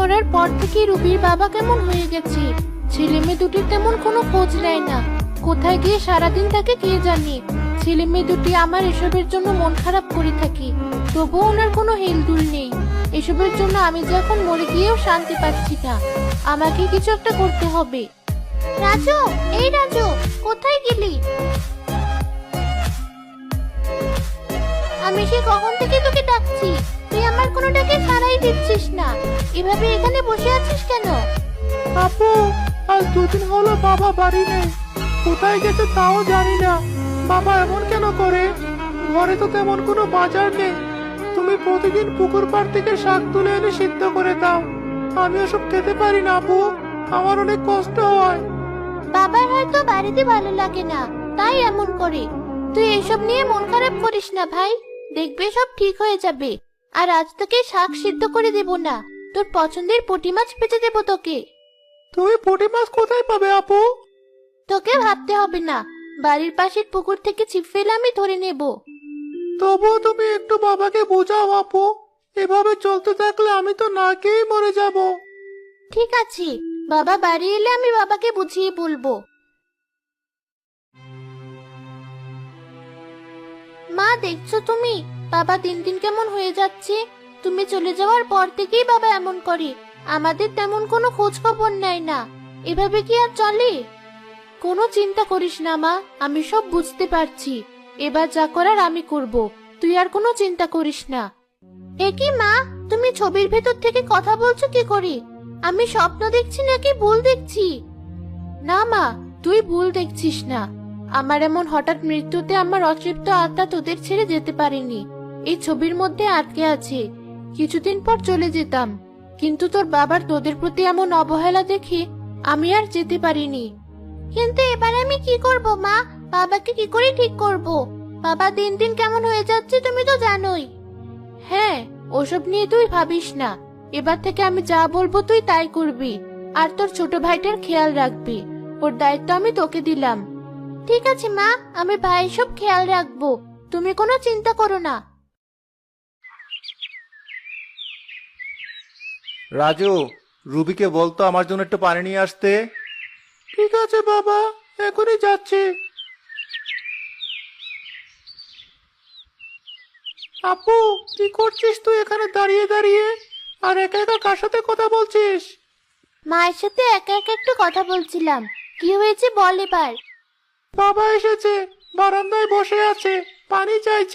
করার পর থেকে রুবির বাবা কেমন হয়ে গেছে। ছেলে মেয়ে দুটির তেমন কোনো খোঁজ নেয় না। কোথায় গিয়ে সারাদিন থাকে কে জানে। ছেলে মেয়ে দুটি আমার এসবের জন্য মন খারাপ করে থাকি, তবুও ওনার কোনো হেলদুল নেই। এসবের জন্য আমি যে এখন মরে গিয়েও শান্তি পাচ্ছি না। আমাকে কিছু একটা করতে হবে। রাজু, এই রাজু, কোথায় গেলি? আমি সে কখন থেকে তোকে ডাকছি, তুই আমার কোনো ডাকে সাড়াই দিচ্ছিস না। এভাবে এখানে বসে আছিস কেন? আপু, আজ 2 দিন হলো বাবা বাড়ি নেই। কোথায় গেছে তাও জানি না। বাবা এমন কেন করে? ঘরে তো তেমন কোনো বাজার নেই। তুমি প্রতিদিন পুকুর পাড় থেকে শাক তুলে এনে সিদ্ধ করে দাও। আমি ওসব খেতে পারি না আপু, আমার অনেক কষ্ট হয়। বাবার হয়তো বাড়িতে ভালো লাগে না, তাই এমন করে। তুই এসব নিয়ে মন খারাপ করিস না ভাই, দেখবে সব ঠিক হয়ে যাবে। আর আজ তোকে শাক সিদ্ধ করে দেব না, তোর পছন্দের পুঁটি মাছ ভেজে দেবো তোকে। তুমি পুঁটি মাছ কোথায় পাবে আপু? তোকে ভাবতে হবে না, বাড়ির পাশের পুকুর থেকে ছিপ ফেলে আমি ধরে নেব। তবুও তুমি একটু বাবাকে বোঝাও আপু, এভাবে চলতে থাকলে আমি তো না খেয়েই মরে যাব। ঠিক আছে, বাবা বাড়ি এলে আমি বাবাকে বুঝিয়ে বলবো। মা, দেখছো তুমি বাবা দিন দিন কেমন হয়ে যাচ্ছে। তুমি চলে যাওয়ার পর থেকেই বাবা এমন করে, আমাদের তেমন কোনো খোঁজ খবর নেয় না। এভাবে কি আর চলে? কোনো চিন্তা করিস না মা, আমি সব বুঝতে পারছি। এবার যা করার আমি করব, তুই আর কোনো চিন্তা করিস না। এ কি মা, তুমি ছবির ভেতর থেকে কথা বলছো কি করে? আমি স্বপ্ন দেখছি নাকি ভুল দেখছি? না মা, তুই ভুল দেখছিস না। আমার এমন হঠাৎ মৃত্যুতে আমার অতৃপ্ত আত্মা তোদের ছেড়ে যেতে পারেনি, এই ছবির মধ্যে আটকে আছে। কিছুদিন পর চলে যেতাম, কিন্তু তোর বাবার তোদের প্রতি এমন অবহেলা দেখে আমি আর যেতে পারিনি। কিন্তু এবার আমি কি করব মা? বাবাকে কি করে ঠিক করব? বাবা দিন দিন কেমন হয়ে যাচ্ছে তুমি তো জানোই। হ্যাঁ, ওসব নিয়ে তুই ভাবিস না। এবার থেকে আমি যা বলবো তুই তাই করবি। আর তোর ছোট ভাইটার খেয়াল রাখবি, ওর দায়িত্ব আমি তোকে দিলাম। ঠিক আছে মা, আমি ভাইয়ের সব খেয়াল রাখবো, তুমি কোনো চিন্তা করো না। রাজু, রুবিকে বলতো আমার জন্য একটু পানি নিয়ে আসতে। ঠিক আছে বাবা, এখনই যাচ্ছি। আপু, কি করছিস তুই এখানে দাঁড়িয়ে দাঁড়িয়ে? আর একা একা কার সাথে কথা বলছিস? মায়ের সাথে একা একা একটু কথা বলছিলাম। কি হয়েছে বল এবার। বাবা এসেছে, বারান্দায় বসে আছে, পানি চাইছে।